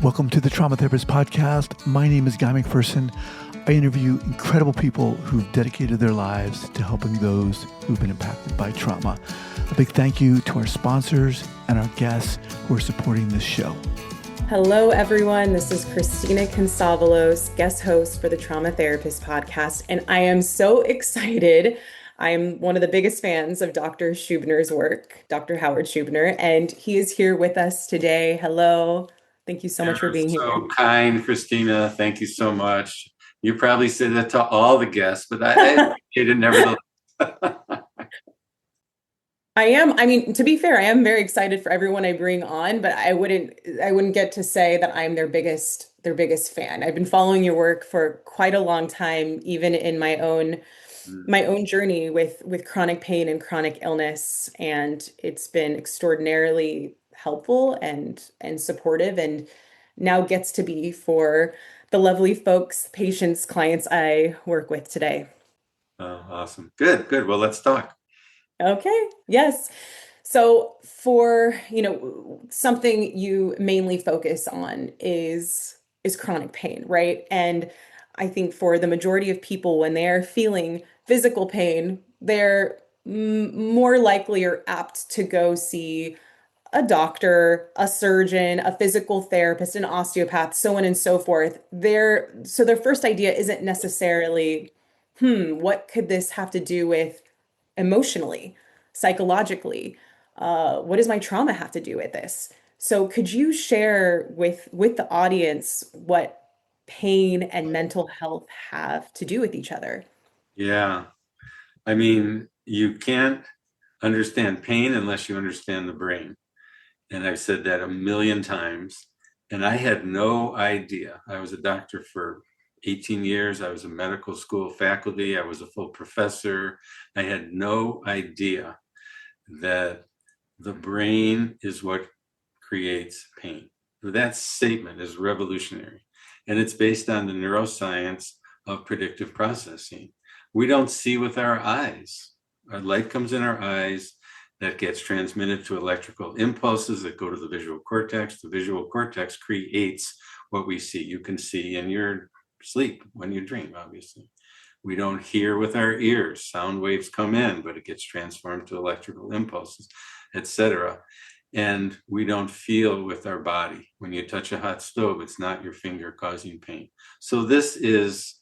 Welcome to the Trauma Therapist Podcast. My name is Guy McPherson. I interview incredible people who've dedicated their lives to helping those who've been impacted by trauma. A big thank you to our sponsors and our guests who are supporting this show. Hello, everyone. This is Christina Kantzavelos, guest host for the Trauma Therapist Podcast, and I am so excited. I'm one of the biggest fans of Dr. Schubiner's work, Dr. Howard Schubiner, and he is here with us today. Hello. Thank you so much for being here. So kind, Christina. Thank you so much. You probably said that to all the guests, but I appreciate it nevertheless. To be fair, I am very excited for everyone I bring on, but I wouldn't get to say that I'm their biggest fan. I've been following your work for quite a long time, even in my own journey with chronic pain and chronic illness, and it's been extraordinarily helpful and supportive, and now gets to be for the lovely folks, patients, clients I work with today. Oh, awesome. Good. Well, let's talk. Okay. Yes. So for, something you mainly focus on is chronic pain, right? And I think for the majority of people, when they're feeling physical pain, they're more likely or apt to go see a doctor, a surgeon, a physical therapist, an osteopath, so on and so forth. Their first idea isn't necessarily, what could this have to do with emotionally, psychologically? What does my trauma have to do with this? So could you share with the audience what pain and mental health have to do with each other? Yeah. I mean, you can't understand pain unless you understand the brain. And I've said that a million times. And I had no idea. I was a doctor for 18 years. I was a medical school faculty. I was a full professor. I had no idea that the brain is what creates pain. That statement is revolutionary. And it's based on the neuroscience of predictive processing. We don't see with our eyes. Our light comes in our eyes. That gets transmitted to electrical impulses that go to the visual cortex. The visual cortex creates what we see. You can see in your sleep when you dream, obviously. We don't hear with our ears. Sound waves come in, but it gets transformed to electrical impulses, etc. And we don't feel with our body. When you touch a hot stove, it's not your finger causing pain. So this is,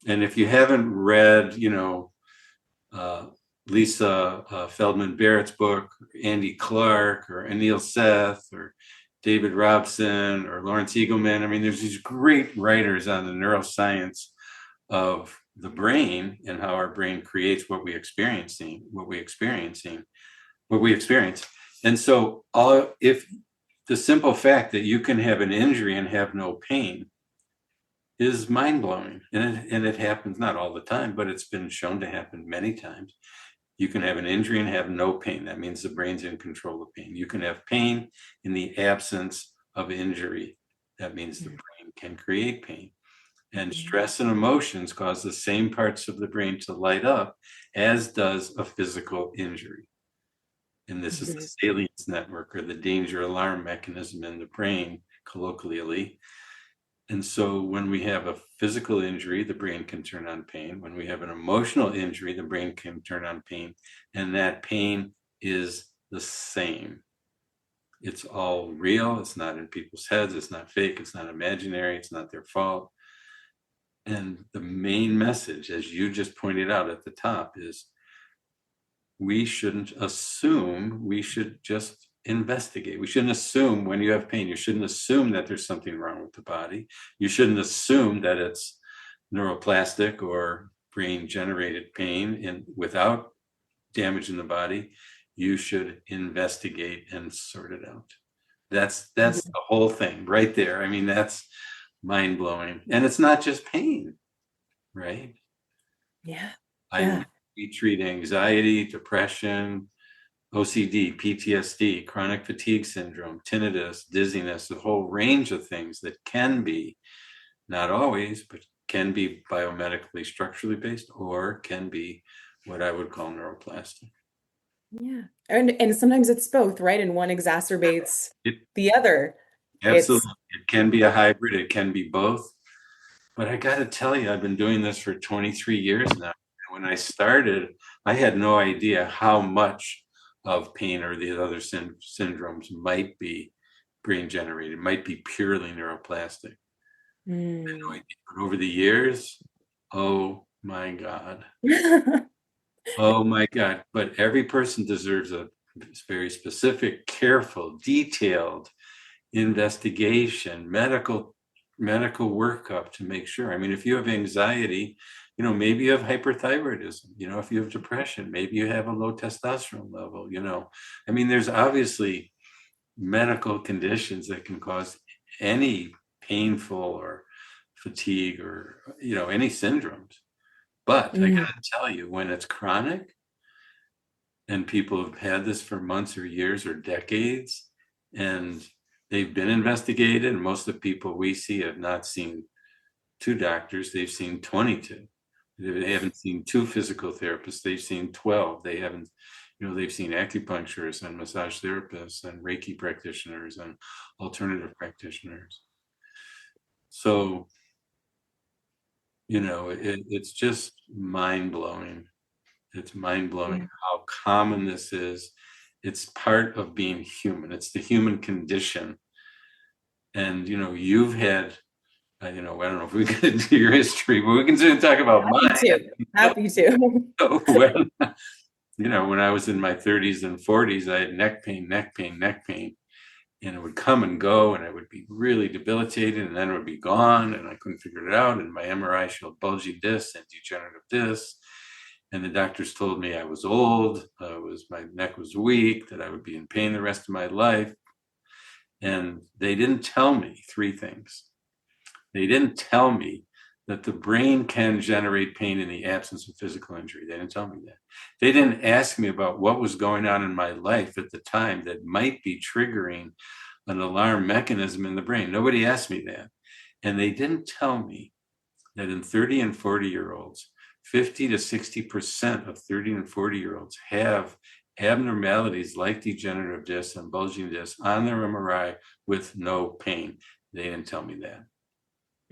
and if you haven't read, Lisa Feldman Barrett's book, Andy Clark, or Anil Seth, or David Robson, or Lawrence Eagleman. I mean, there's these great writers on the neuroscience of the brain and how our brain creates what we experience. And so if the simple fact that you can have an injury and have no pain is mind-blowing. And it happens not all the time, but it's been shown to happen many times. You can have an injury and have no pain. That means the brain's in control of pain. You can have pain in the absence of injury. That means the brain can create pain. And stress and emotions cause the same parts of the brain to light up as does a physical injury. And this is the salience network, or the danger alarm mechanism in the brain, colloquially. And so when we have a physical injury, the brain can turn on pain. When we have an emotional injury, the brain can turn on pain. And that pain is the same. It's all real. It's not in people's heads. It's not fake. It's not imaginary. It's not their fault. And the main message, as you just pointed out at the top, is we shouldn't assume. We should just investigate. We shouldn't assume when you have pain. You shouldn't assume that there's something wrong with the body. You shouldn't assume that it's neuroplastic or brain generated pain without damage in the body. You should investigate and sort it out. That's the whole thing right there. I mean, that's mind-blowing. And it's not just pain, right? Yeah. We treat anxiety, depression, OCD, PTSD, chronic fatigue syndrome, tinnitus, dizziness, a whole range of things that can be, not always, but can be biomedically structurally based, or can be what I would call neuroplastic. Yeah. And sometimes it's both, right? And one exacerbates the other. It's Absolutely. It can be a hybrid, it can be both. But I got to tell you, I've been doing this for 23 years now. When I started, I had no idea how much of pain or these other syndromes might be brain generated, might be purely neuroplastic. I had no mm. idea. But over the years, oh my God. Oh my God. But every person deserves a very specific, careful, detailed investigation, medical workup to make sure. I mean, if you have anxiety, maybe you have hyperthyroidism, if you have depression, maybe you have a low testosterone level, I mean, there's obviously medical conditions that can cause any painful or fatigue or, any syndromes. But I Mm. gotta tell you, when it's chronic and people have had this for months or years or decades, and they've been investigated, and most of the people we see have not seen 2 doctors, they've seen 22. They haven't seen 2 physical therapists, they've seen 12. They haven't, they've seen acupuncturists and massage therapists and Reiki practitioners and alternative practitioners. So, it's just mind-blowing. It's mind-blowing Yeah. how common this is. It's part of being human. It's the human condition. And, you've had, I don't know if we get into your history, but we can soon talk about Happy to. Happy to. mine. When I was in my 30s and 40s, I had neck pain, and it would come and go, and it would be really debilitating, and then it would be gone, and I couldn't figure it out. And my MRI showed bulgy discs and degenerative discs. And the doctors told me I was old, my neck was weak, that I would be in pain the rest of my life. And they didn't tell me 3 things. They didn't tell me that the brain can generate pain in the absence of physical injury. They didn't tell me that. They didn't ask me about what was going on in my life at the time that might be triggering an alarm mechanism in the brain. Nobody asked me that. And they didn't tell me that in 30 and 40-year-olds, 50 to 60% of 30 and 40-year-olds have abnormalities like degenerative discs and bulging discs on their MRI with no pain. They didn't tell me that.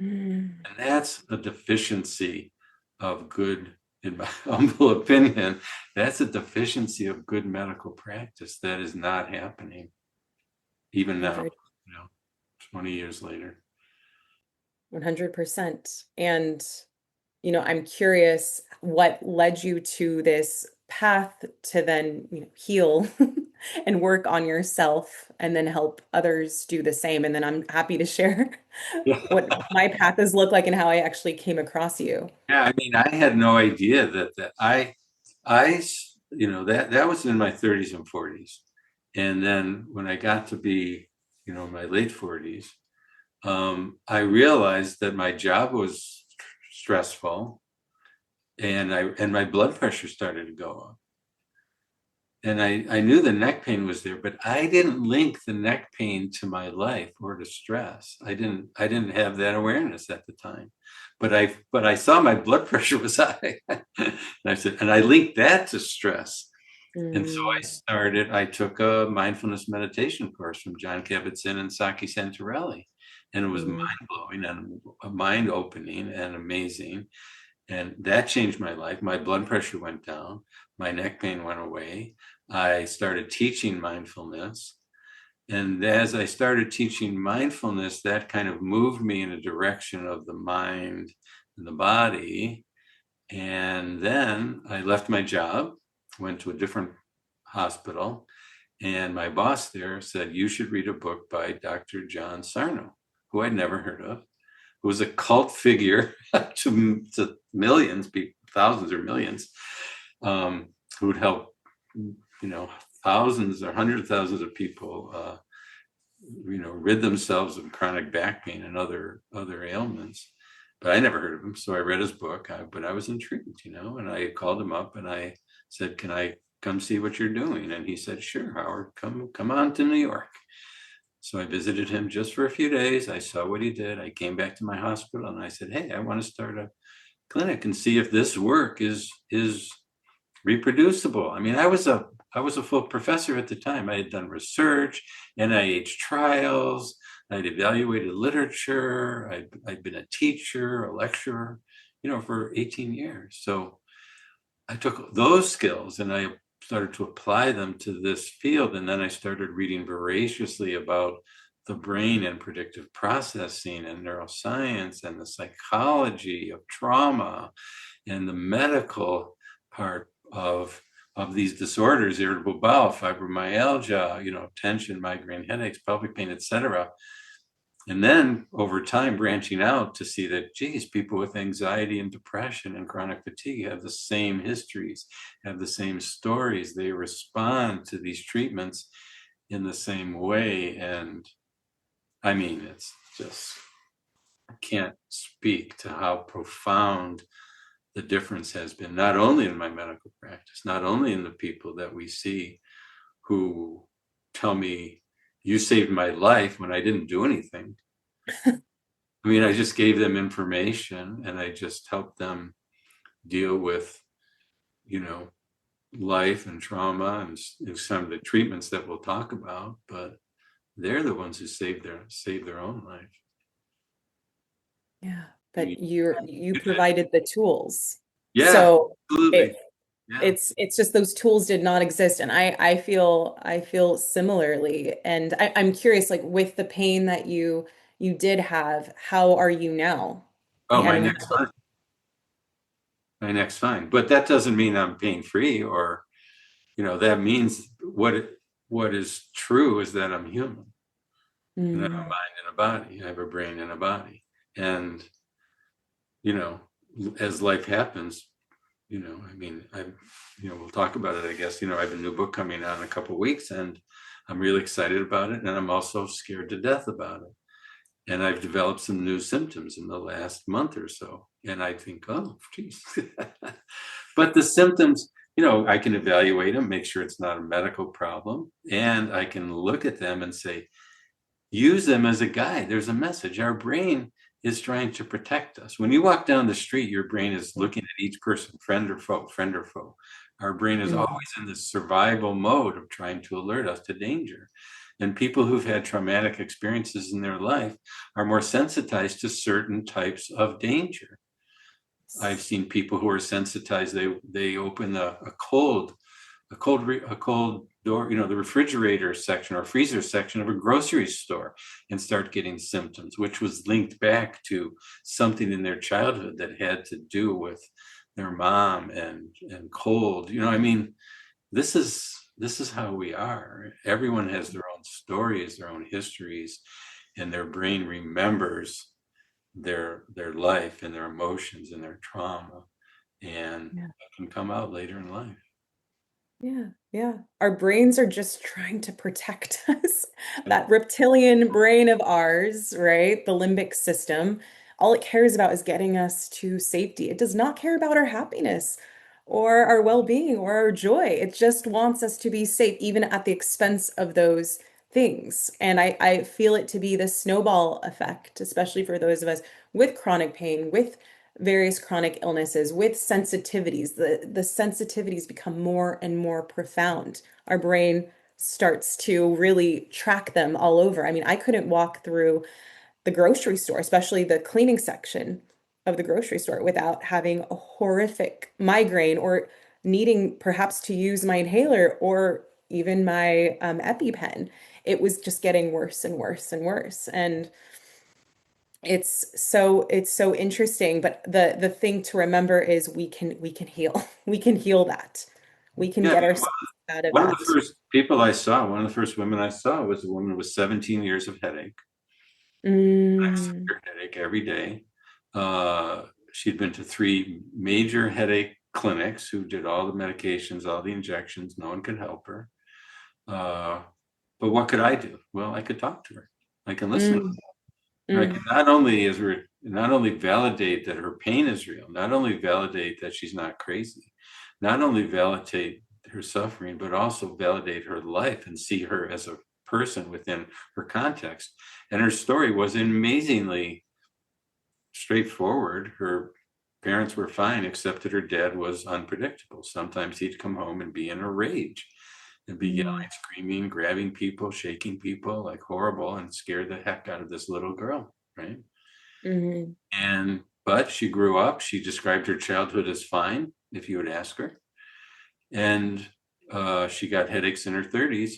Mm. And that's a deficiency of good, in my humble opinion, that's a deficiency of good medical practice that is not happening even now, 20 years later. 100%. And, I'm curious what led you to this path to then, heal and work on yourself and then help others do the same. And then I'm happy to share Yeah. what my path has looked like and how I actually came across you. Yeah, I mean, I had no idea that that was in my 30s and 40s. And then when I got to be, my late 40s, I realized that my job was stressful, and my blood pressure started to go up. And I knew the neck pain was there, but I didn't link the neck pain to my life or to stress. I didn't have that awareness at the time. But I saw my blood pressure was high. And I said, and I linked that to stress. And so I took a mindfulness meditation course from John Kabat-Zinn and Saki Santorelli. And it was mind-blowing and mind-opening and amazing. And that changed my life. My blood pressure went down. My neck pain went away. I started teaching mindfulness. And as I started teaching mindfulness, that kind of moved me in a direction of the mind and the body. And then I left my job, went to a different hospital, and my boss there said, you should read a book by Dr. John Sarno, who I'd never heard of, who was a cult figure to millions, thousands or millions, who'd help, thousands or hundreds of thousands of people, rid themselves of chronic back pain and other ailments. But I never heard of him, so I read his book. But I was intrigued, and I called him up and I said, "Can I come see what you're doing?" And he said, "Sure, Howard, come on to New York." So I visited him just for a few days. I saw what he did. I came back to my hospital and I said, "Hey, I want to start a clinic and see if this work is reproducible." I mean, I was a full professor at the time. I had done research, NIH trials. I'd evaluated literature. I'd been a teacher, a lecturer, for 18 years. So I took those skills and I started to apply them to this field. And then I started reading voraciously about the brain and predictive processing and neuroscience and the psychology of trauma and the medical part of these disorders, irritable bowel, fibromyalgia, tension, migraine headaches, pelvic pain, etc. And then over time, branching out to see that, geez, people with anxiety and depression and chronic fatigue have the same histories, have the same stories. They respond to these treatments in the same way. And I mean, it's just, I can't speak to how profound the difference has been, not only in my medical practice, not only in the people that we see who tell me, you saved my life when I didn't do anything. I mean, I just gave them information and I just helped them deal with, life and trauma and some of the treatments that we'll talk about, but they're the ones who saved their own life. Yeah, I but mean, you provided the tools. yeah, So absolutely. Yeah. it's just those tools did not exist. And I feel similarly. And I'm curious, like with the pain that you did have, how are you now? Oh, I my don't know. neck's fine. My neck's fine. But that doesn't mean I'm pain free, or, that means what is true is that I'm human. And I have a Mm, mind and a body. I have a brain and a body. And, as life happens, I mean, we'll talk about it, I guess. I have a new book coming out in a couple of weeks and I'm really excited about it. And I'm also scared to death about it. And I've developed some new symptoms in the last month or so. And I think, oh, geez. But the symptoms, I can evaluate them, make sure it's not a medical problem. And I can look at them and say, use them as a guide. There's a message. Our brain is trying to protect us. When you walk down the street, your brain is looking at each person, friend or foe, friend or foe. Our brain is mm, always in this survival mode of trying to alert us to danger. And people who've had traumatic experiences in their life are more sensitized to certain types of danger. I've seen people who are sensitized. They open a cold door, the refrigerator section or freezer section of a grocery store and start getting symptoms, which was linked back to something in their childhood that had to do with their mom and cold. I mean, this is how we are. Everyone has their own stories, their own histories, and their brain remembers their life and their emotions and their trauma, and yeah. it can come out later in life. Yeah, yeah. Our brains are just trying to protect us. That reptilian brain of ours, right? The limbic system, all it cares about is getting us to safety. It does not care about our happiness or our well-being or our joy. It just wants us to be safe, even at the expense of those things. And I feel it to be the snowball effect, especially for those of us with chronic pain, with various chronic illnesses with sensitivities. The sensitivities become more and more profound. Our brain starts to really track them all over. I mean, I couldn't walk through the grocery store, especially the cleaning section of the grocery store, without having a horrific migraine or needing perhaps to use my inhaler or even my EpiPen. It was just getting worse and worse and worse. And it's so interesting, but the thing to remember is we can heal. We can heal that. We can Yeah, I get mean, ourselves out of one of the that. first one of the first women I saw was a woman with 17 years of headache. Mm, Severe headache every day. She'd been to 3 major headache clinics who did all the medications, all the injections. No one could help her. But what could I do? Well, I could talk to her. I can listen. mm, I can mm. not only validate that her pain is real, not only validate that she's not crazy, not only validate her suffering, but also validate her life and see her as a person within her context. And her story was amazingly straightforward. Her parents were fine, except that her dad was unpredictable. Sometimes he'd come home and be in a rage. and be yelling, screaming, grabbing people, shaking people, like horrible, and scared the heck out of this little girl, right? But she grew up. She described her childhood as fine, if you would ask her. And she got headaches in her 30s.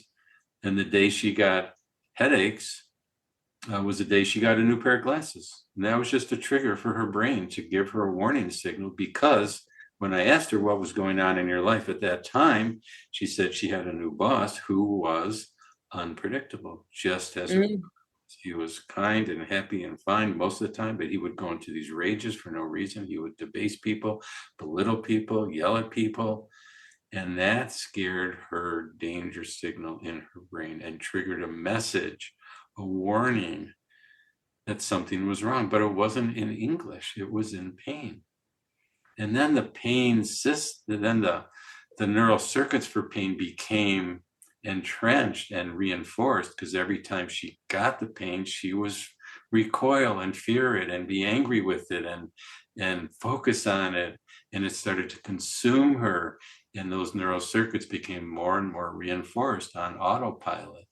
And the day she got headaches was the day she got a new pair of glasses. And that was just a trigger for her brain to give her a warning signal, because when I asked her what was going on in your life at that time, she said she had a new boss who was unpredictable, just as he was kind and happy and fine most of the time, but he would go into these rages for no reason. He would debase people, belittle people, yell at people. And that scared her danger signal in her brain and triggered a message, a warning that something was wrong. But it wasn't in English, it was in pain. And then the neural circuits for pain became entrenched and reinforced, because every time she got the pain, she was recoil and fear it and be angry with it and focus on it. And it started to consume her. And those neural circuits became more and more reinforced on autopilot.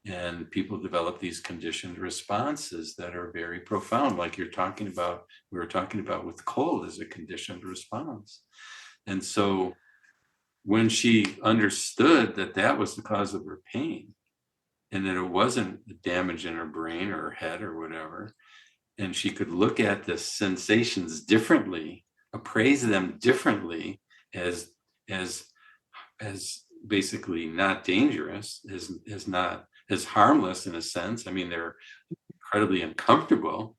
And people develop these conditioned responses that are very profound, like we were talking about with cold as a conditioned response. And so when she understood that that was the cause of her pain, and that it wasn't the damage in her brain or her head or whatever, and she could look at the sensations differently, appraise them differently as basically not dangerous, as harmless in a sense. I mean, they're incredibly uncomfortable,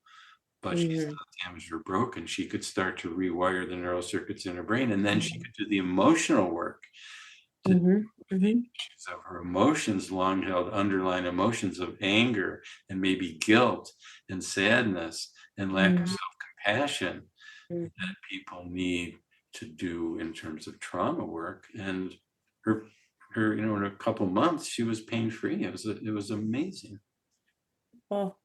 but she's not damaged or broken. She could start to rewire the neural circuits in her brain, and then she could do the emotional work to of her emotions, long held underlying emotions of anger and maybe guilt and sadness and lack of self-compassion that people need to do in terms of trauma work. And her in a couple months she was pain-free. It was amazing. Well,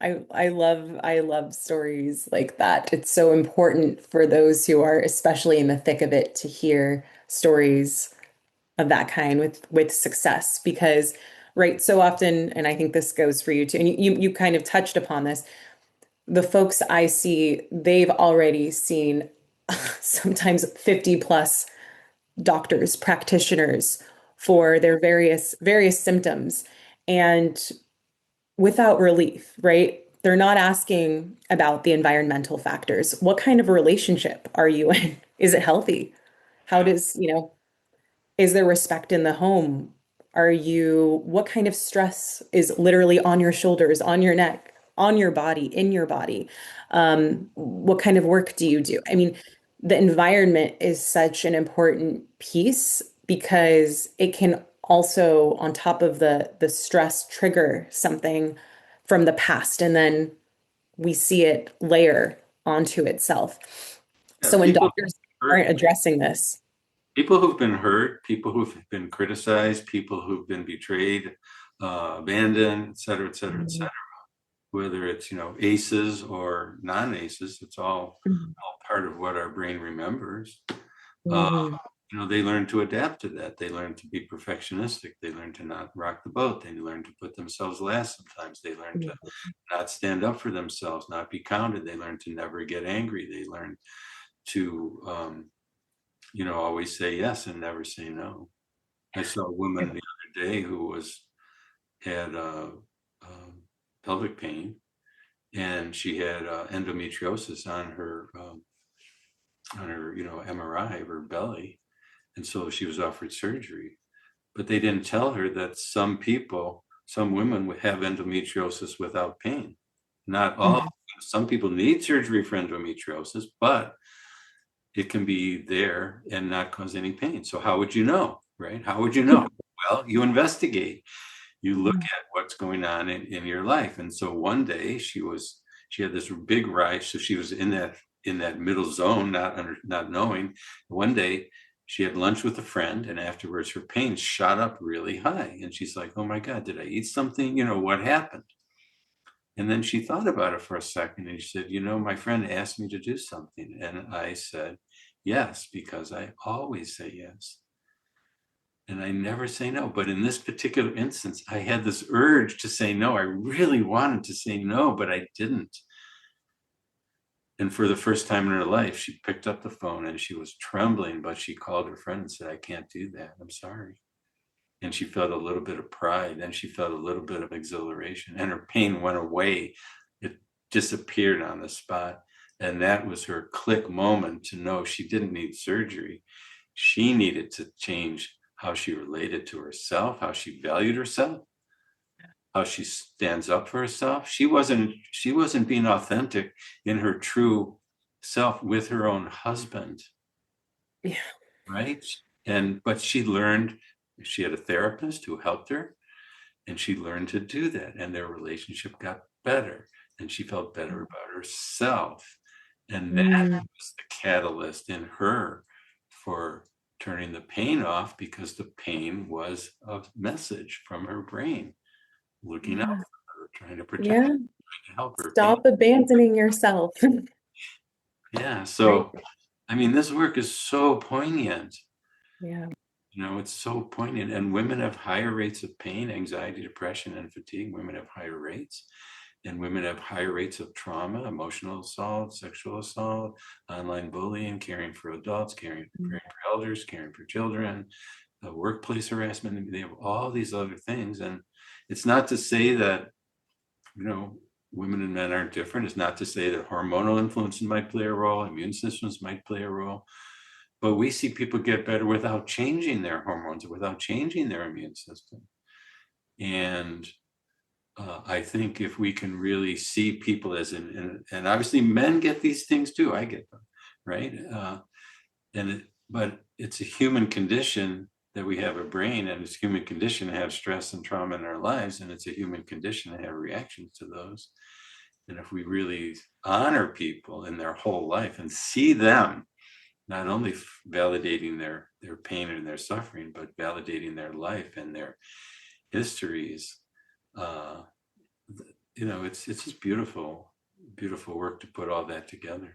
I love stories like that. It's so important for those who are especially in the thick of it to hear stories of that kind with success, because right, so often, and I think this goes for you too, and you kind of touched upon this, the folks I see, they've already seen sometimes 50 plus doctors, practitioners for their various symptoms, and without relief, right? They're not asking about the environmental factors. What kind of relationship are you in? Is it healthy? How does, is there respect in the home? What kind of stress is literally on your shoulders, on your neck, on your body, in your body? What kind of work do you do? I mean, the environment is such an important piece, because it can also, on top of the stress, trigger something from the past, and then we see it layer onto itself. Yeah, So when doctors aren't addressing this, people who've been hurt, people who've been criticized, people who've been betrayed, abandoned, et cetera, et cetera, et cetera. Whether it's, ACEs or non-ACEs, it's all part of what our brain remembers. They learn to adapt to that. They learn to be perfectionistic. They learn to not rock the boat. They learn to put themselves last sometimes. They learn to not stand up for themselves, not be counted. They learn to never get angry. They learn to always say yes and never say no. I saw a woman the other day who had pelvic pain, and she had endometriosis on her MRI of her belly, and so she was offered surgery. But they didn't tell her that some women would have endometriosis without pain. Not all. Some people need surgery for endometriosis, but it can be there and not cause any pain. So how would you know, right? How would you know? Well, you investigate. You look at what's going on in your life. And so one day she had this big rise. So she was in that middle zone, not knowing. One day she had lunch with a friend, and afterwards her pain shot up really high. And she's like, oh my God, did I eat something? What happened? And then she thought about it for a second, and she said, my friend asked me to do something. And I said, yes, because I always say yes. And I never say no. But in this particular instance, I had this urge to say no. I really wanted to say no, but I didn't. And for the first time in her life, she picked up the phone and she was trembling, but she called her friend and said, I can't do that. I'm sorry. And she felt a little bit of pride, and she felt a little bit of exhilaration, and her pain went away. It disappeared on the spot. And that was her click moment to know she didn't need surgery. She needed to change how she related to herself, how she valued herself, how she stands up for herself. She wasn't being authentic in her true self with her own husband. Yeah. Right. But she learned, she had a therapist who helped her, and she learned to do that, and their relationship got better, and she felt better about herself. And that was the catalyst in her for turning the pain off, because the pain was a message from her brain looking out Yeah. for her, trying to protect her, Yeah. trying to help her pain. Stop abandoning yourself. Yeah. Right. So, I mean, this work is so poignant. Yeah. It's so poignant. And women have higher rates of pain, anxiety, depression, and fatigue. Women have higher rates. And women have higher rates of trauma, emotional assault, sexual assault, online bullying, caring for adults, caring for elders, caring for children, workplace harassment. They have all these other things. And it's not to say that, women and men aren't different. It's not to say that hormonal influences might play a role, immune systems might play a role. But we see people get better without changing their hormones, without changing their immune system. And I think if we can really see people as and obviously men get these things too. I get them, right? But it's a human condition that we have a brain, and it's a human condition to have stress and trauma in our lives, and it's a human condition to have reactions to those. And if we really honor people in their whole life and see them not only validating their pain and their suffering, but validating their life and their histories, it's just beautiful work to put all that together.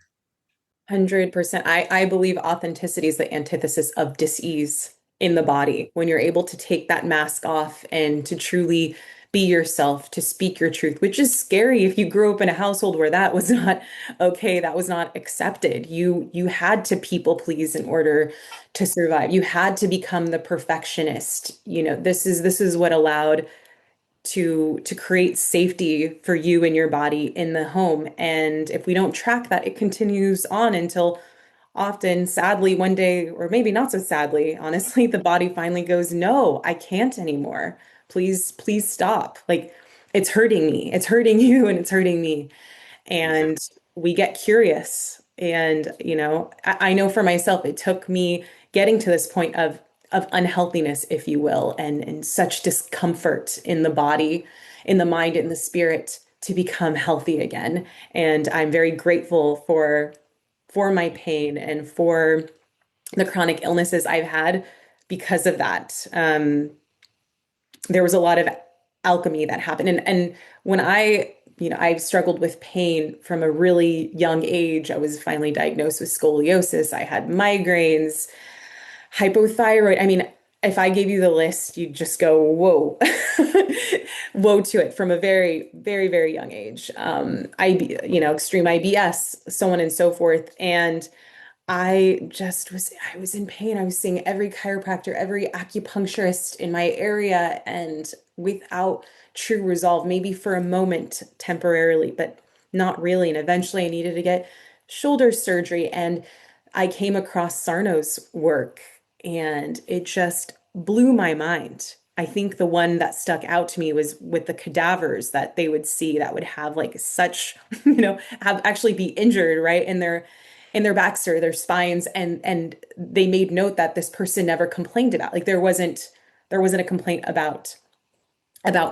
100%. I believe authenticity is the antithesis of dis-ease in the body. When you're able to take that mask off and to truly be yourself, to speak your truth, which is scary if you grew up in a household where that was not okay, that was not accepted. You had to people please in order to survive. You had to become the perfectionist. This is what allowed to create safety for you and your body in the home. And if we don't track that, it continues on until often, sadly, one day, or maybe not so sadly, honestly, the body finally goes, no, I can't anymore. Please stop. Like, it's hurting me. It's hurting you and it's hurting me. And we get curious. And, I know for myself, it took me getting to this point of unhealthiness, if you will, and such discomfort in the body, in the mind, in the spirit to become healthy again. And I'm very grateful for my pain and for the chronic illnesses I've had because of that. There was a lot of alchemy that happened. And when I've struggled with pain from a really young age. I was finally diagnosed with scoliosis. I had migraines, hypothyroid. I mean, if I gave you the list, you'd just go, whoa, whoa to it from a very, very, very young age. Extreme IBS, so on and so forth. And I was in pain. I was seeing every chiropractor, every acupuncturist in my area, and without true resolve, maybe for a moment temporarily, but not really. And eventually I needed to get shoulder surgery. And I came across Sarno's work and it just blew my mind. I think the one that stuck out to me was with the cadavers that they would see that would have like such, have actually be injured, right, in their backs or their spines, and they made note that this person never complained about, like there wasn't a complaint about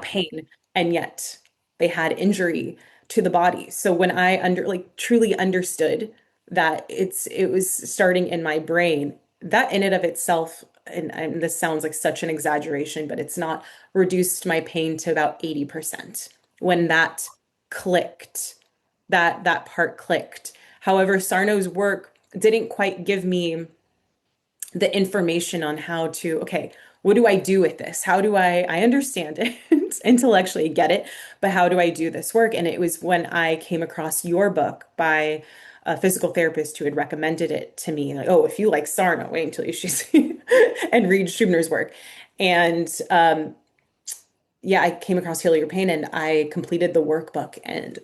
pain, and yet they had injury to the body. So when I truly understood that it was starting in my brain, that in and of itself, and this sounds like such an exaggeration, but it's not, reduced my pain to about 80% when that clicked, that part clicked. However, Sarno's work didn't quite give me the information on how to, okay, what do I do with this? How do I understand it, intellectually get it, but how do I do this work? And it was when I came across your book by a physical therapist who had recommended it to me, like, oh, if you like Sarna, wait until you see and read Schubiner's work. And yeah, I came across Heal Your Pain and I completed the workbook. And,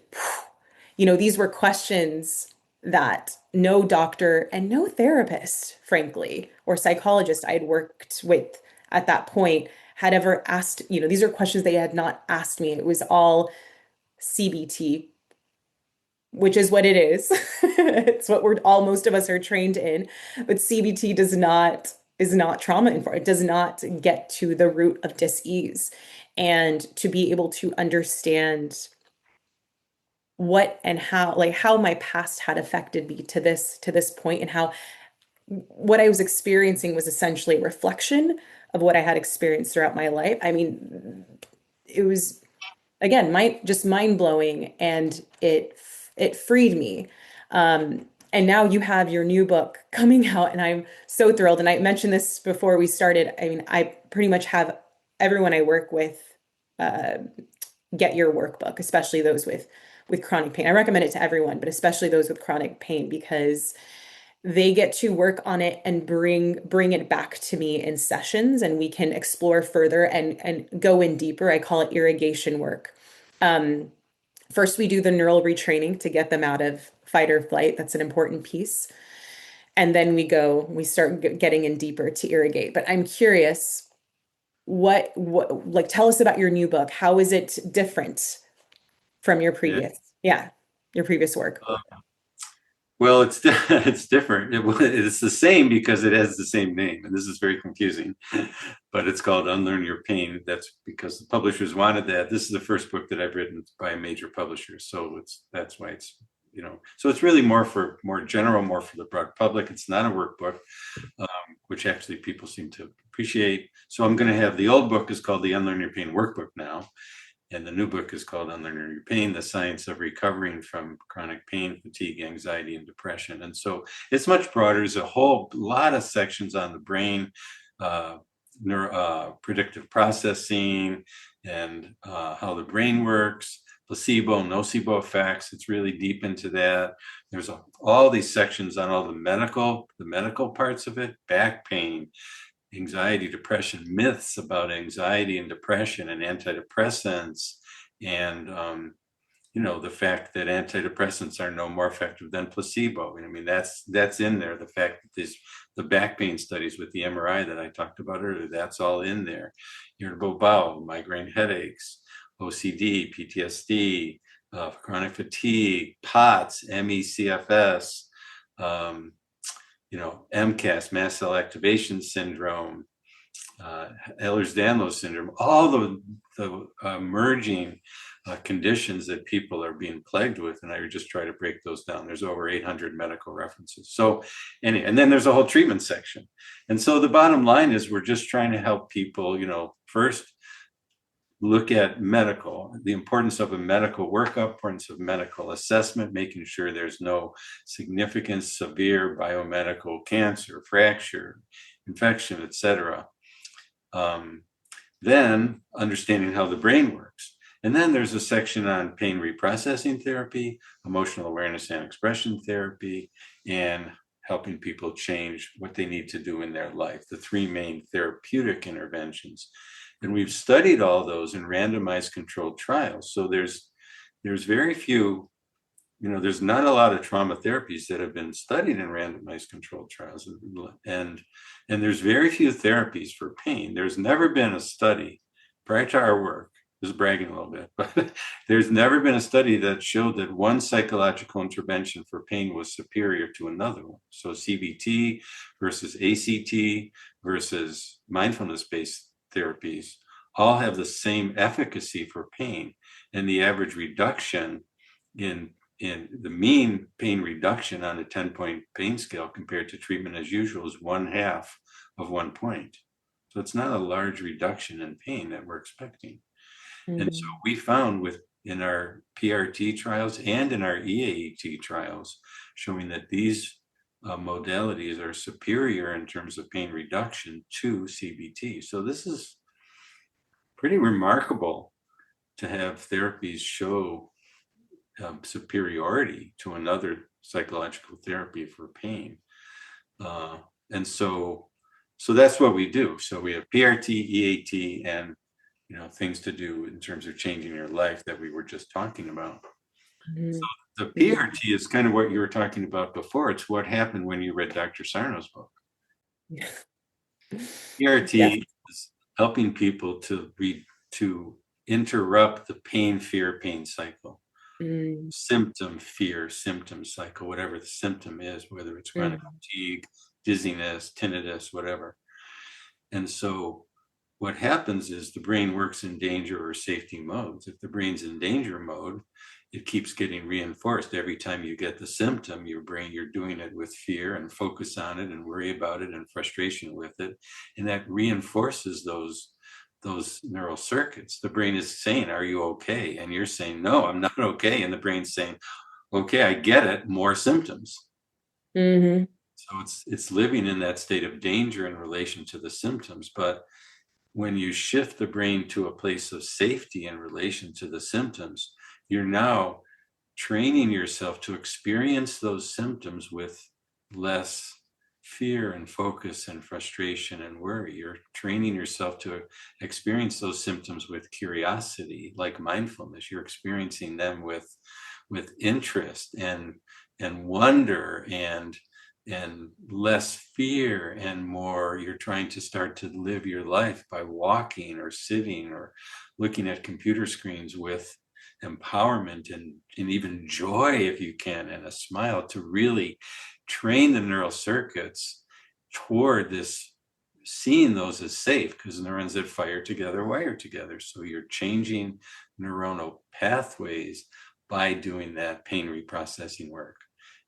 these were questions that no doctor and no therapist, frankly, or psychologist I had worked with at that point had ever asked. These are questions they had not asked me. It was all CBT, which is what it is. It's what most of us are trained in. But CBT is not trauma informed. It does not get to the root of dis-ease. And to be able to understand what and how, like how my past had affected me to this point, and how what I was experiencing was essentially a reflection of what I had experienced throughout my life. I mean, it was again, just mind blowing, and it freed me. And now you have your new book coming out, and I'm so thrilled. And I mentioned this before we started. I mean, I pretty much have everyone I work with uh, get your workbook, especially those with chronic pain. I recommend it to everyone, but especially those with chronic pain, because they get to work on it and bring it back to me in sessions, and we can explore further and go in deeper. I call it irrigation work. Um, First, we do the neural retraining to get them out of fight or flight. That's an important piece. And then we start getting in deeper to irrigate. But I'm curious, like, tell us about your new book. How is it different from your Yeah. your previous work? Well, it's different. It's the same because it has the same name, and this is very confusing. But it's called Unlearn Your Pain. That's because the publishers wanted that. This is the first book that I've written by a major publisher, so that's why it's So it's really more general, more for the broad public. It's not a workbook, which actually people seem to appreciate. So I'm going to have the old book is called the Unlearn Your Pain Workbook now. And the new book is called Unlearn Your Pain, The Science of Recovering from Chronic Pain, Fatigue, Anxiety, and Depression. And so it's much broader. There's a whole lot of sections on the brain, predictive processing, and how the brain works, placebo, nocebo effects. It's really deep into that. There's all these sections on all the medical parts of it, back pain, anxiety, depression, myths about anxiety and depression and antidepressants, and the fact that antidepressants are no more effective than placebo. I mean, that's in there. The fact that the back pain studies with the MRI that I talked about earlier, that's all in there. Irritable bowel, migraine headaches, OCD, PTSD, chronic fatigue, POTS, ME/CFS, MCAS, mast cell activation syndrome, Ehlers-Danlos syndrome, all the emerging conditions that people are being plagued with. And I would just try to break those down. There's over 800 medical references. So anyway, and then there's a whole treatment section. And so the bottom line is we're just trying to help people, first look at the importance of a medical workup, importance of medical assessment, making sure there's no significant severe biomedical cancer, fracture, infection, etc. Then understanding how the brain works. And then there's a section on pain reprocessing therapy, emotional awareness and expression therapy, and helping people change what they need to do in their life, the three main therapeutic interventions. And we've studied all those in randomized controlled trials. So there's very few, there's not a lot of trauma therapies that have been studied in randomized controlled trials. And there's very few therapies for pain. There's never been a study prior to our work, just bragging a little bit, but there's never been a study that showed that one psychological intervention for pain was superior to another one. So CBT versus ACT versus mindfulness-based therapies all have the same efficacy for pain, and the average reduction in the mean pain reduction on a 10-point pain scale compared to treatment as usual is 1/2 of 1 point. So it's not a large reduction in pain that we're expecting. Mm-hmm. And so we found in our PRT trials and in our EAET trials showing that these modalities are superior in terms of pain reduction to CBT. So this is pretty remarkable to have therapies show superiority to another psychological therapy for pain. And so that's what we do. So we have PRT, EAT, and things to do in terms of changing your life that we were just talking about. Mhm. So the PRT is kind of what you were talking about before. It's what happened when you read Dr. Sarno's book. PRT Yes. is helping people to interrupt the pain cycle. Mm, Symptom, fear, symptom cycle, whatever the symptom is, whether it's chronic fatigue, dizziness, tinnitus, whatever. And so what happens is the brain works in danger or safety modes. If the brain's in danger mode, it keeps getting reinforced. Every time you get the symptom, you're doing it with fear and focus on it and worry about it and frustration with it. And that reinforces those neural circuits. The brain is saying, are you okay? And you're saying, no, I'm not okay. And the brain's saying, okay, I get it, more symptoms. mm-hmm. So it's living in that state of danger in relation to the symptoms. But when you shift the brain to a place of safety in relation to the symptoms, you're now training yourself to experience those symptoms with less fear and focus and frustration and worry. You're training yourself to experience those symptoms with curiosity, like mindfulness. You're experiencing them with interest and wonder and less fear and more. You're trying to start to live your life by walking or sitting or looking at computer screens with empowerment and even joy, if you can, and a smile, to really train the neural circuits toward this, seeing those as safe, because neurons that fire together wire together. So you're changing neuronal pathways by doing that pain reprocessing work.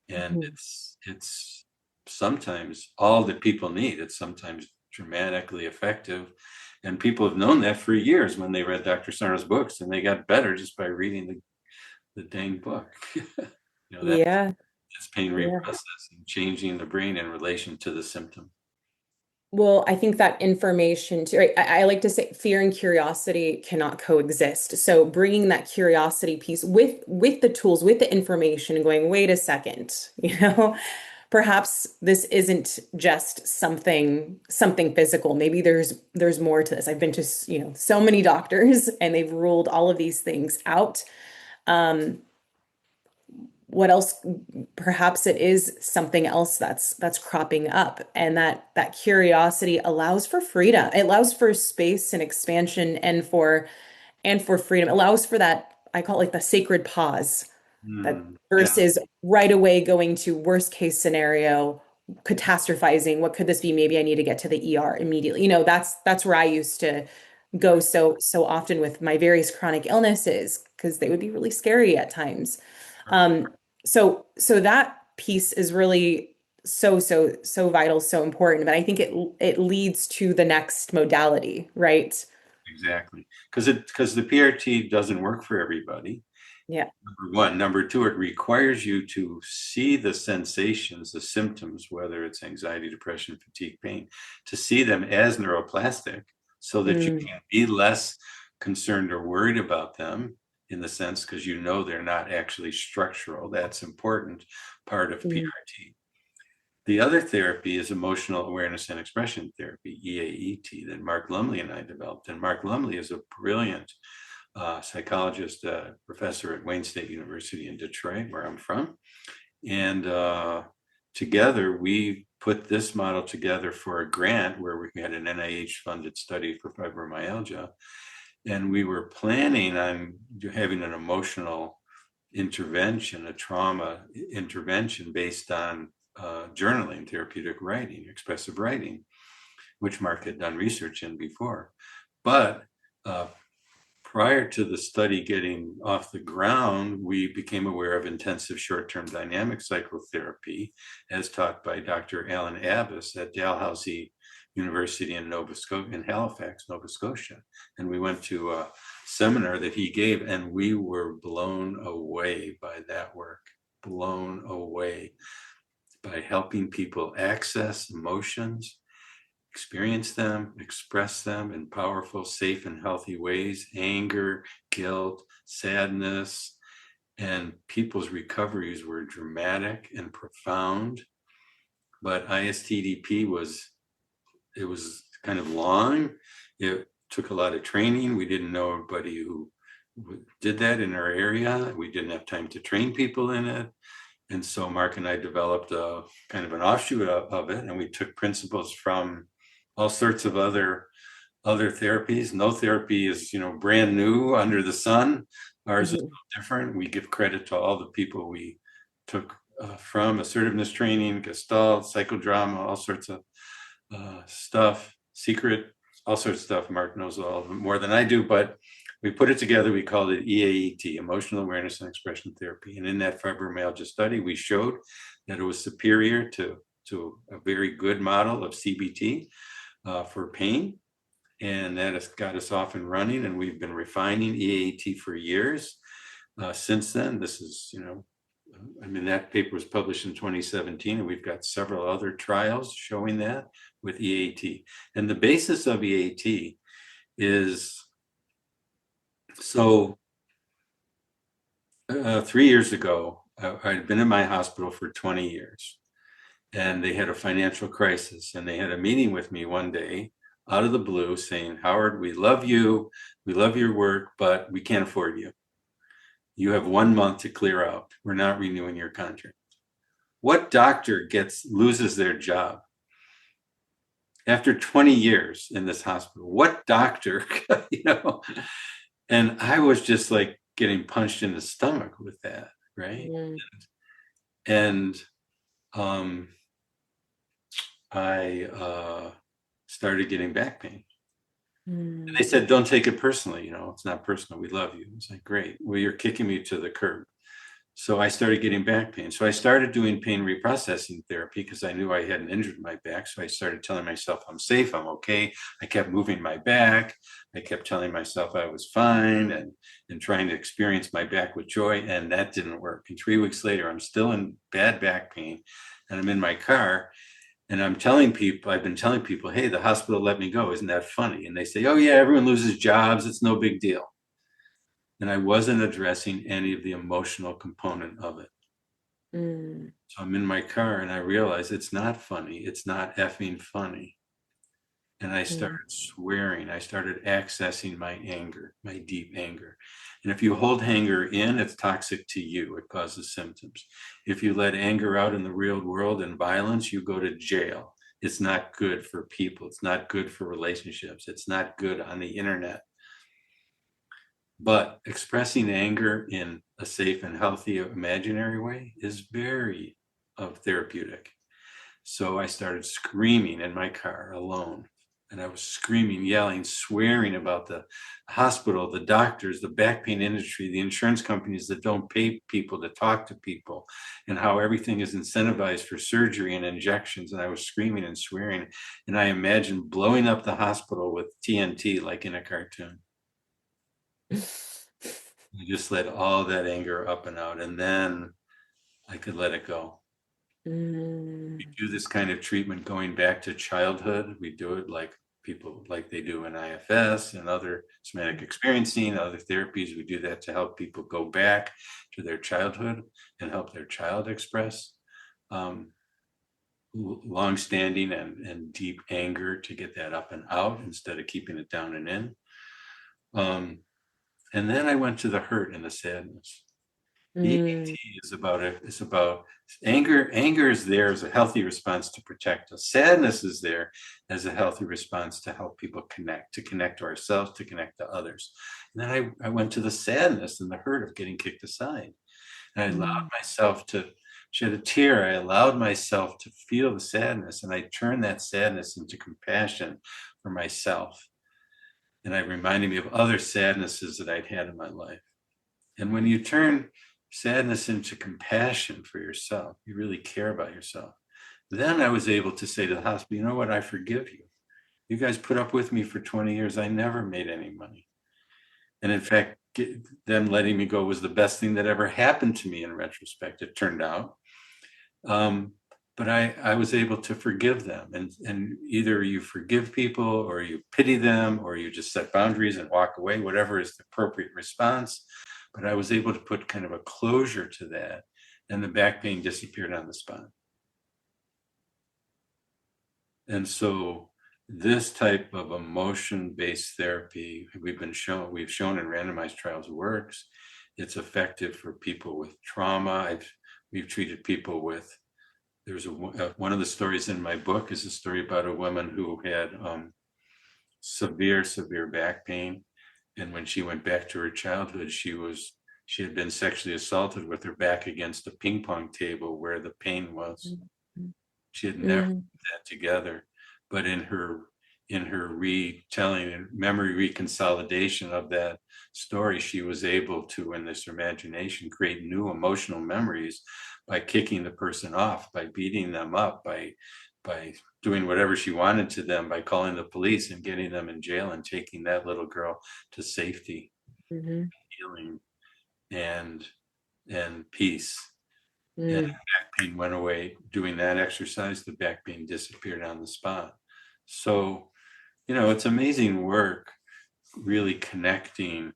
And it's sometimes all that people need. It's sometimes dramatically effective. And people have known that for years when they read Dr. Sarno's books, and they got better just by reading the dang book. Yeah. That's pain reprocessing, changing the brain in relation to the symptom. Well, I think that information too, right? I like to say fear and curiosity cannot coexist. So bringing that curiosity piece with the tools, with the information, and going, wait a second, perhaps this isn't just something physical. Maybe there's more to this. I've been to so many doctors, and they've ruled all of these things out. What else? Perhaps it is something else that's cropping up, and that curiosity allows for freedom. It allows for space and expansion, and for freedom. It allows for that, I call it like the sacred pause, that Yeah. versus right away going to worst case scenario, catastrophizing. What could this be? Maybe I need to get to the ER immediately. That's where I used to go so often with my various chronic illnesses, because they would be really scary at times. So that piece is really so vital, so important. But I think it leads to the next modality, right? Exactly. Because the PRT doesn't work for everybody. Yeah. Number one. Number two, it requires you to see the sensations, the symptoms, whether it's anxiety, depression, fatigue, pain, to see them as neuroplastic so that you can be less concerned or worried about them, in the sense, because they're not actually structural. That's important part of PRT. The other therapy is emotional awareness and expression therapy, EAET, that Mark Lumley and I developed. And Mark Lumley is a brilliant psychologist, professor at Wayne State University in Detroit, where I'm from. And together, we put this model together for a grant where we had an NIH-funded study for fibromyalgia. And we were planning on having an emotional intervention, a trauma intervention based on journaling, therapeutic writing, expressive writing, which Mark had done research in before. But prior to the study getting off the ground, we became aware of intensive short-term dynamic psychotherapy as taught by Dr. Allan Abbass at Dalhousie University in Halifax, Nova Scotia. And we went to a seminar that he gave, and we were blown away by that work, blown away. by helping people access emotions, experience them, express them in powerful, safe, and healthy ways, anger, guilt, sadness, and people's recoveries were dramatic and profound. But ISTDP was kind of long. It took a lot of training. We didn't know everybody who did that in our area. We didn't have time to train people in it. And so Mark and I developed a kind of an offshoot of it, and we took principles from all sorts of other therapies. No therapy is, brand new under the sun. Ours is different. We give credit to all the people we took from assertiveness training, Gestalt, psychodrama, all sorts of stuff, secret, all sorts of stuff. Mark knows all of it more than I do, but we put it together. We called it EAET, Emotional Awareness and Expression Therapy. And in that fibromyalgia study, we showed that it was superior to a very good model of CBT for pain. And that has got us off and running. And we've been refining EAET for years. Since then, this is, that paper was published in 2017, and we've got several other trials showing that with EAT. And the basis of EAT is, so 3 years ago, I'd been in my hospital for 20 years, and they had a financial crisis, and they had a meeting with me one day out of the blue saying, Howard, we love you, we love your work, but we can't afford you. You have 1 month to clear out. We're not renewing your contract. What doctor loses their job after 20 years in this hospital? What doctor, And I was just like getting punched in the stomach with that, right? And I started getting back pain. And they said, don't take it personally. It's not personal. We love you. It's like, great. Well, you're kicking me to the curb. So I started getting back pain. So I started doing pain reprocessing therapy because I knew I hadn't injured my back. So I started telling myself I'm safe, I'm okay. I kept moving my back. I kept telling myself I was fine and trying to experience my back with joy. And that didn't work. And 3 weeks later, I'm still in bad back pain, and I'm in my car. And I've been telling people, hey, the hospital let me go. Isn't that funny? And they say, oh, yeah, everyone loses jobs. It's no big deal. And I wasn't addressing any of the emotional component of it. So I'm in my car and I realize it's not funny. It's not effing funny. And I started swearing. I started accessing my anger, my deep anger. And if you hold anger in, it's toxic to you. It causes symptoms. If you let anger out in the real world and violence, you go to jail. It's not good for people. It's not good for relationships. It's not good on the internet. But expressing anger in a safe and healthy imaginary way is very therapeutic. So I started screaming in my car alone. And I was screaming, yelling, swearing about the hospital, the doctors, the back pain industry, the insurance companies that don't pay people to talk to people, and how everything is incentivized for surgery and injections. And I was screaming and swearing. And I imagined blowing up the hospital with TNT like in a cartoon. I just let all that anger up and out, and then I could let it go. We do this kind of treatment going back to childhood. We do it like people like they do in IFS and other somatic experiencing, other therapies. We do that to help people go back to their childhood and help their child express longstanding and deep anger, to get that up and out instead of keeping it down and in. And then I went to the hurt and the sadness. EAT is about it. It's about anger. Anger is there as a healthy response to protect us. Sadness is there as a healthy response to help people connect to ourselves, to connect to others. And then I went to the sadness and the hurt of getting kicked aside. And I allowed myself to shed a tear. I allowed myself to feel the sadness, and I turned that sadness into compassion for myself. And it reminded me of other sadnesses that I'd had in my life. And when you turn sadness into compassion for yourself, you really care about yourself. Then I was able to say to the hospital, you know what, I forgive you. You guys put up with me for 20 years. I never made any money. And in fact, them letting me go was the best thing that ever happened to me in retrospect, it turned out. but I was able to forgive them. And either you forgive people or you pity them or you just set boundaries and walk away, whatever is the appropriate response. But I was able to put kind of a closure to that, and the back pain disappeared on the spot. And so this type of emotion-based therapy, we've shown in randomized trials works. It's effective for people with trauma. We've treated people with, one of the stories in my book is a story about a woman who had severe back pain. And when she went back to her childhood, she had been sexually assaulted with her back against a ping pong table where the pain was. She had never put that together, but in her retelling and memory reconsolidation of that story, she was able to, in this imagination, create new emotional memories by kicking the person off, by beating them up, by doing whatever she wanted to them, by calling the police and getting them in jail and taking that little girl to safety, healing, and peace. And the back pain went away. Doing that exercise, the back pain disappeared on the spot. So, it's amazing work, really connecting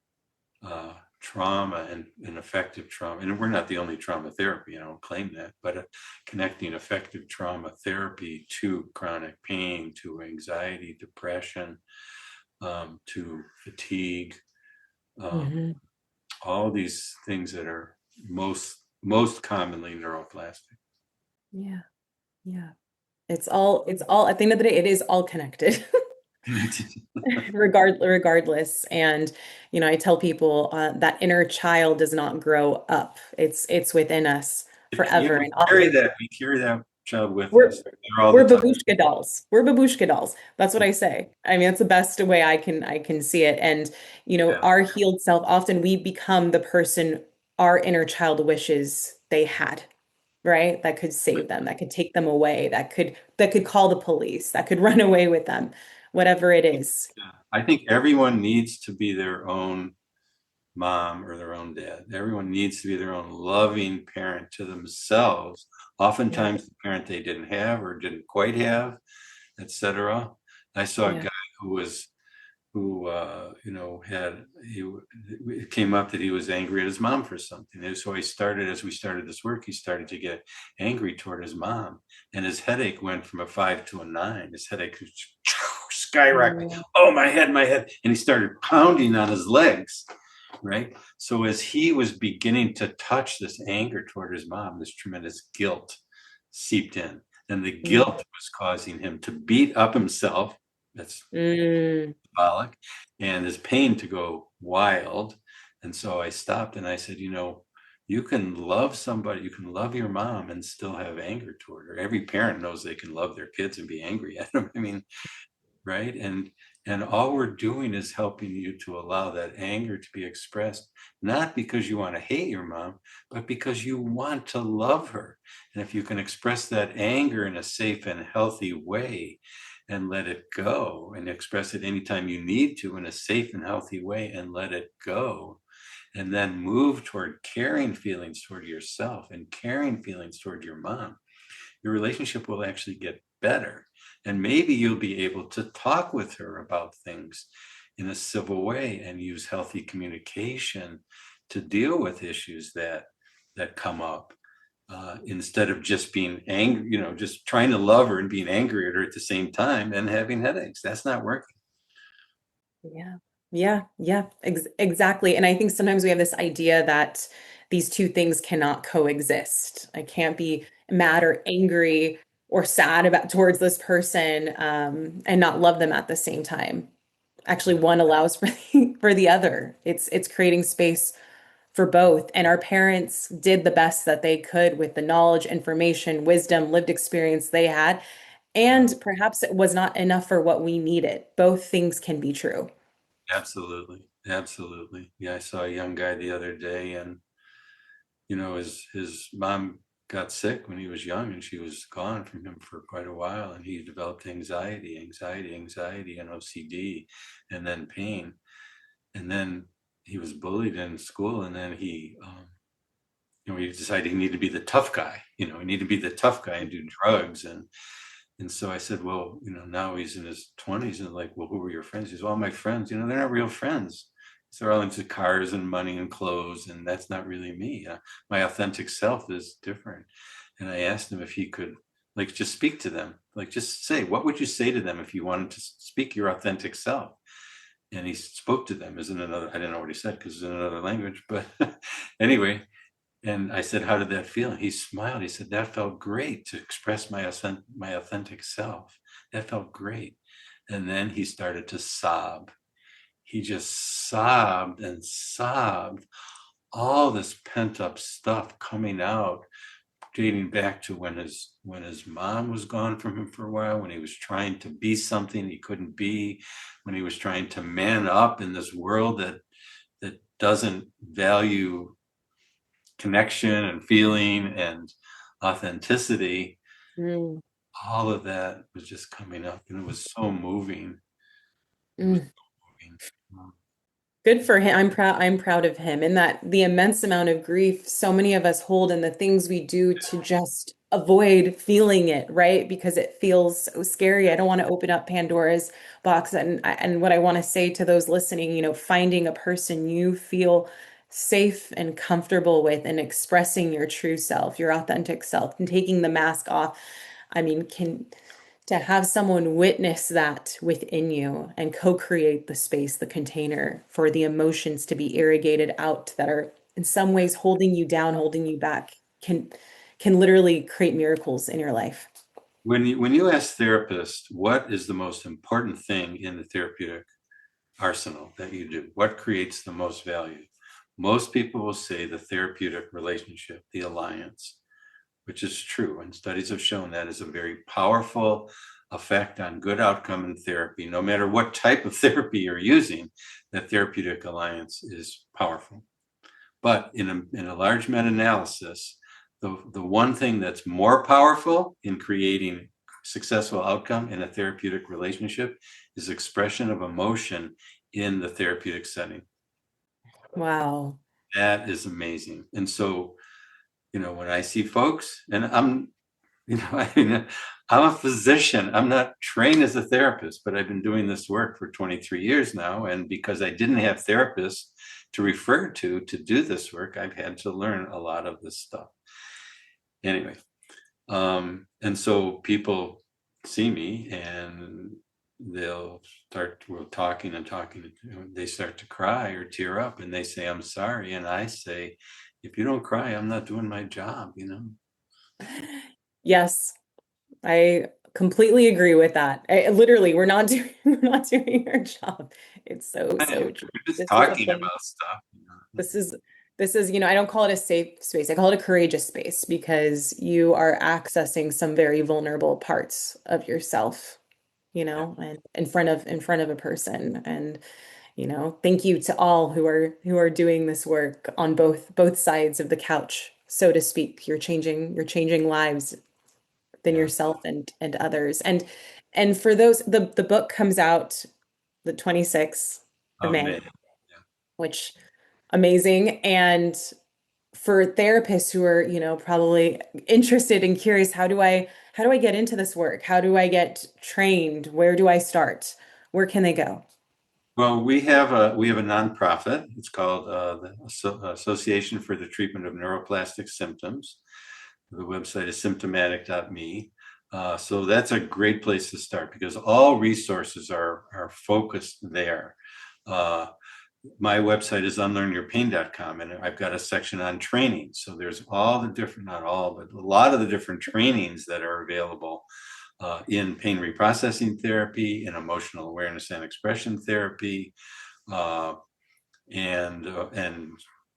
trauma and effective trauma. And we're not the only trauma therapy, I don't claim that, but connecting effective trauma therapy to chronic pain, to anxiety, depression, to fatigue, all these things that are most commonly neuroplastic. Yeah. It's all at the end of the day, it is all connected. Regardless. And, I tell people that inner child does not grow up. It's within us forever. We And carry often that child with we're us all we're the time. babushka dolls. We're babushka dolls. That's what I say. I mean, that's the best way I can see it. And, Yeah. our healed self, often we become the person our inner child wishes they had, right? That could save them, that could take them away, that could call the police, that could run away with them, whatever it is. Yeah. I think everyone needs to be their own mom or their own dad. Everyone needs to be their own loving parent to themselves. Oftentimes the parent they didn't have or didn't quite have, etc. I saw a guy it came up that he was angry at his mom for something. And so as we started this work, he started to get angry toward his mom, and his headache went from a 5 to a 9. His headache skyrocketed. Oh, my head. And he started pounding on his legs. Right. So as he was beginning to touch this anger toward his mom, this tremendous guilt seeped in. And the guilt was causing him to beat up himself. That's symbolic. And his pain to go wild. And so I stopped and I said, you can love somebody, you can love your mom and still have anger toward her. Every parent knows they can love their kids and be angry at them. I mean, right? And all we're doing is helping you to allow that anger to be expressed, not because you want to hate your mom, but because you want to love her. And if you can express that anger in a safe and healthy way and let it go, and express it anytime you need to in a safe and healthy way and let it go, and then move toward caring feelings toward yourself and caring feelings toward your mom, your relationship will actually get better. And maybe you'll be able to talk with her about things in a civil way and use healthy communication to deal with issues that come up, instead of just being angry, just trying to love her and being angry at her at the same time and having headaches. That's not working. Yeah, exactly. And I think sometimes we have this idea that these two things cannot coexist. I can't be mad or angry or sad about towards this person, and not love them at the same time. Actually, one allows for the other. It's creating space for both. And our parents did the best that they could with the knowledge, information, wisdom, lived experience they had. And perhaps it was not enough for what we needed. Both things can be true. Absolutely. Yeah, I saw a young guy the other day, and his mom got sick when he was young, and she was gone from him for quite a while, and he developed anxiety, and OCD, and then pain, and then he was bullied in school, and then he he decided he needed to be the tough guy. He needed to be the tough guy and do drugs. And so I said, well, now he's in his 20s, and like, well, who were your friends? He says, all my friends, they're not real friends. They're all into cars and money and clothes, and that's not really me. My authentic self is different. And I asked him if he could, like, just speak to them, like, just say, what would you say to them if you wanted to speak your authentic self? And he spoke to them I didn't know what he said because it's in another language, but anyway. And I said, how did that feel? He smiled. He said, that felt great to express my authentic self. That felt great. And then he started to sob. He just sobbed and sobbed, all this pent up stuff coming out, dating back to when his mom was gone from him for a while, when he was trying to be something he couldn't be, when he was trying to man up in this world that doesn't value connection and feeling and authenticity. All of that was just coming up, and it was so moving. It was so moving. Good for him. I'm proud of him, and that the immense amount of grief so many of us hold and the things we do to just avoid feeling it, right? Because it feels so scary. I don't want to open up Pandora's box. And what I want to say to those listening, finding a person you feel safe and comfortable with and expressing your true self, your authentic self, and taking the mask off. I mean, to have someone witness that within you and co-create the space, the container for the emotions to be irrigated out that are in some ways holding you down, holding you back, can literally create miracles in your life. When you ask therapists, what is the most important thing in the therapeutic arsenal that you do? What creates the most value? Most people will say the therapeutic relationship, the alliance, which is true. And studies have shown that is a very powerful effect on good outcome in therapy. No matter what type of therapy you're using, that therapeutic alliance is powerful. But in a large meta-analysis, the one thing that's more powerful in creating successful outcome in a therapeutic relationship is expression of emotion in the therapeutic setting. Wow. That is amazing. And so, when I see folks, and I'm a physician. I'm not trained as a therapist, but I've been doing this work for 23 years now. And because I didn't have therapists to refer to do this work, I've had to learn a lot of this stuff. Anyway, and so people see me and we're talking and talking. They start to cry or tear up and they say, I'm sorry. And I say, if you don't cry, I'm not doing my job, Yes, I completely agree with that. Literally, we're not doing our job. It's so true. We're just This is a talking place. about stuff. This is, I don't call it a safe space. I call it a courageous space because you are accessing some very vulnerable parts of yourself, and in front of a person. And, thank you to all who are doing this work on both sides of the couch, so to speak. You're changing lives within Yeah. yourself and others. And for those, the book comes out the 26th of Oh May, man. Yeah. which amazing. And for therapists who are, probably interested and curious, how do I get into this work? How do I get trained? Where do I start? Where can they go? Well, we have a nonprofit. It's called the Association for the Treatment of Neuroplastic Symptoms. The website is symptomatic.me. So that's a great place to start because all resources are focused there. My website is unlearnyourpain.com, and I've got a section on training. So there's all the different, not all, but a lot of the different trainings that are available in pain reprocessing therapy, in emotional awareness and expression therapy, uh, and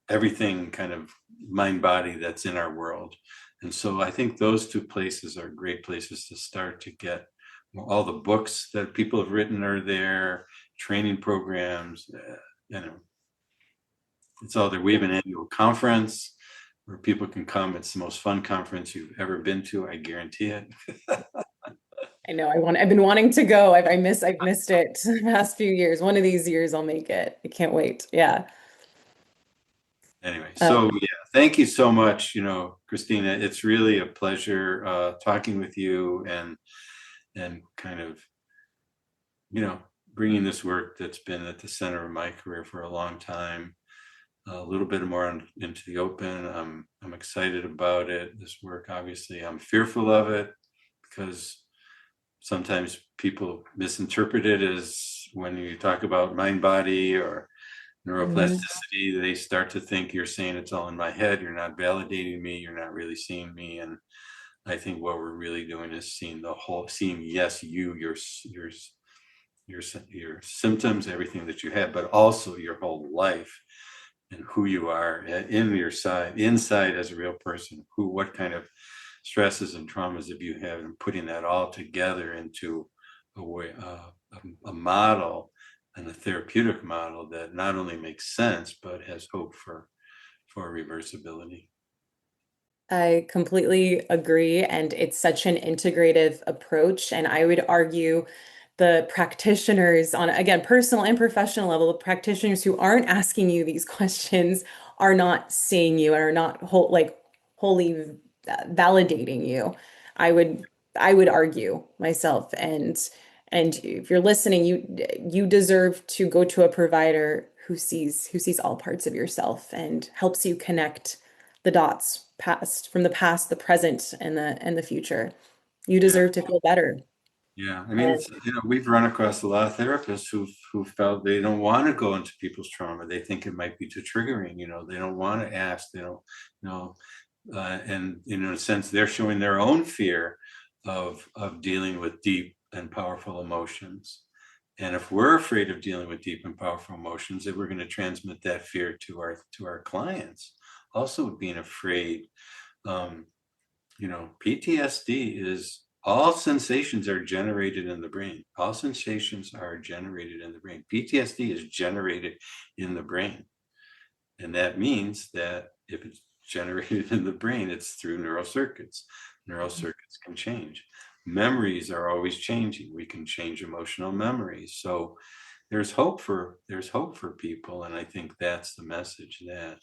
everything kind of mind body that's in our world. And so I think those two places are great places to start to get all the books that people have written are there, training programs. It's all there. We have an annual conference where people can come. It's the most fun conference you've ever been to. I guarantee it. I know I've been wanting to go. I've missed it the past few years. One of these years I'll make it. I can't wait. Yeah. Anyway, Uh, so yeah, Thank you so much, Christina. It's really a pleasure talking with you and kind of, bringing this work that's been at the center of my career for a long time a little bit more into the open. I'm excited about it. This work, obviously, I'm fearful of it because sometimes people misinterpret it as when you talk about mind body or neuroplasticity, they start to think you're saying it's all in my head. You're not validating me. You're not really seeing me. And I think what we're really doing is seeing, yes, your symptoms, everything that you have, but also your whole life and who you are inside as a real person, what kind of stresses and traumas have you had, and putting that all together into a model and a therapeutic model that not only makes sense, but has hope for reversibility. I completely agree. And it's such an integrative approach. And I would argue the practitioners on, again, personal and professional level, the practitioners who aren't asking you these questions are not seeing you and are not wholly validating you. I would I would argue myself. And if you're listening, you deserve to go to a provider who sees all parts of yourself and helps you connect the dots from the past, the present, and the future. You Yeah. deserve to feel better. Yeah, I mean, And it's, we've run across a lot of therapists who felt they don't want to go into people's trauma. They think it might be too triggering. They don't want to ask. They don't, and in a sense, they're showing their own fear of dealing with deep and powerful emotions. And if we're afraid of dealing with deep and powerful emotions, then we're going to transmit that fear to our clients. Also, being afraid. Um, PTSD is all sensations are generated in the brain. All sensations are generated in the brain. PTSD is generated in the brain. And that means that if it's generated in the brain, it's through neural circuits. Neural circuits can change. Memories are always changing. We can change emotional memories. So there's hope for people. And I think that's the message that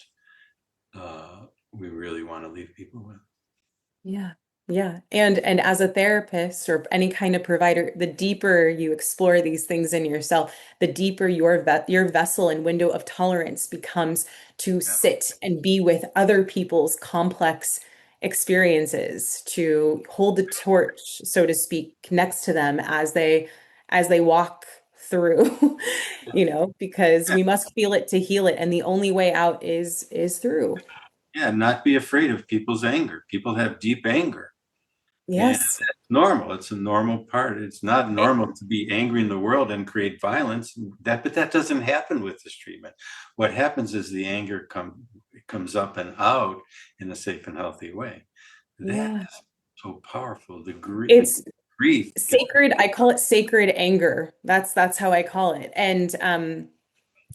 we really want to leave people with. yeah. Yeah. And as a therapist or any kind of provider, the deeper you explore these things in yourself, the deeper your vessel and window of tolerance becomes to Yeah. sit and be with other people's complex experiences, to hold the torch, so to speak, next to them as they walk through, because we must feel it to heal it. And the only way out is through. Yeah, not be afraid of people's anger. People have deep anger, and Yes. that's normal. It's a normal part. It's not normal to be angry in the world and create violence. But that doesn't happen with this treatment. What happens is the anger comes up and out in a safe and healthy way. That Yeah. is so powerful. The It's grief. sacred. I call it sacred anger. That's how I call it. And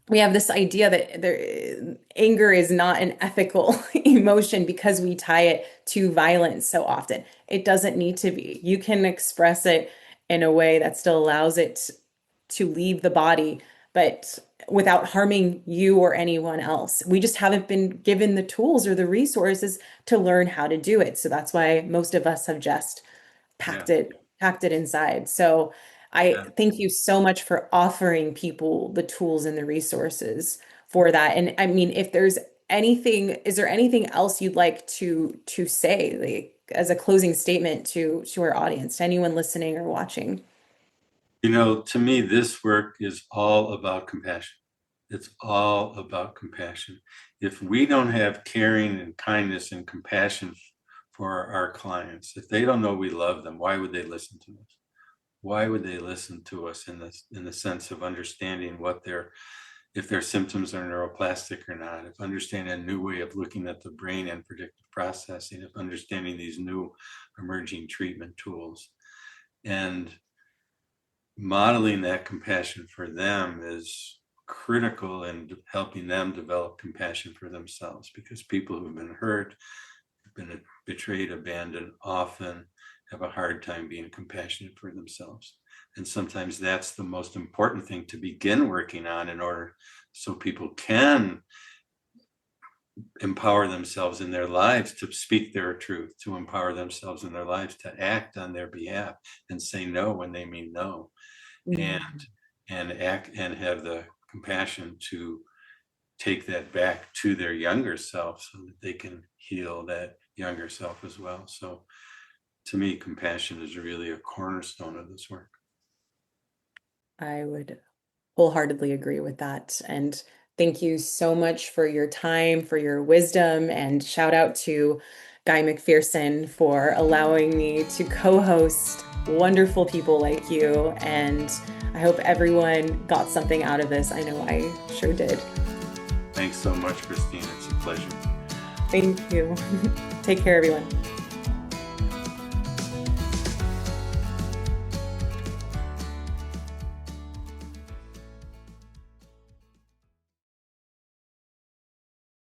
we have this idea that anger is not an ethical emotion because we tie it to violence so often. It doesn't need to be. You can express it in a way that still allows it to leave the body, but without harming you or anyone else. We just haven't been given the tools or the resources to learn how to do it. So that's why most of us have just Yeah, packed it inside. So I yeah. thank you so much for offering people the tools and the resources for that. And I mean, if there's anything, is there anything else you'd like to say, like as a closing statement to our audience, to anyone listening or watching? To me, this work is all about compassion. It's all about compassion. If we don't have caring and kindness and compassion for our clients, if they don't know we love them, why would they listen to us? Why would they listen to us in the sense of understanding if their symptoms are neuroplastic or not, if understanding a new way of looking at the brain and predictive processing, if understanding these new emerging treatment tools. And modeling that compassion for them is critical in helping them develop compassion for themselves, because people who've been hurt, been betrayed, abandoned, often have a hard time being compassionate for themselves. And sometimes that's the most important thing to begin working on in order so people can empower themselves in their lives to speak their truth, to empower themselves in their lives to act on their behalf and say no when they mean no, and act and have the compassion to take that back to their younger self so that they can heal that younger self as well. So to me, compassion is really a cornerstone of this work. I would wholeheartedly agree with that. And thank you so much for your time, for your wisdom, and shout out to Guy McPherson for allowing me to co-host wonderful people like you. And I hope everyone got something out of this. I know I sure did. Thanks so much, Christina. It's a pleasure. Thank you. Take care, everyone.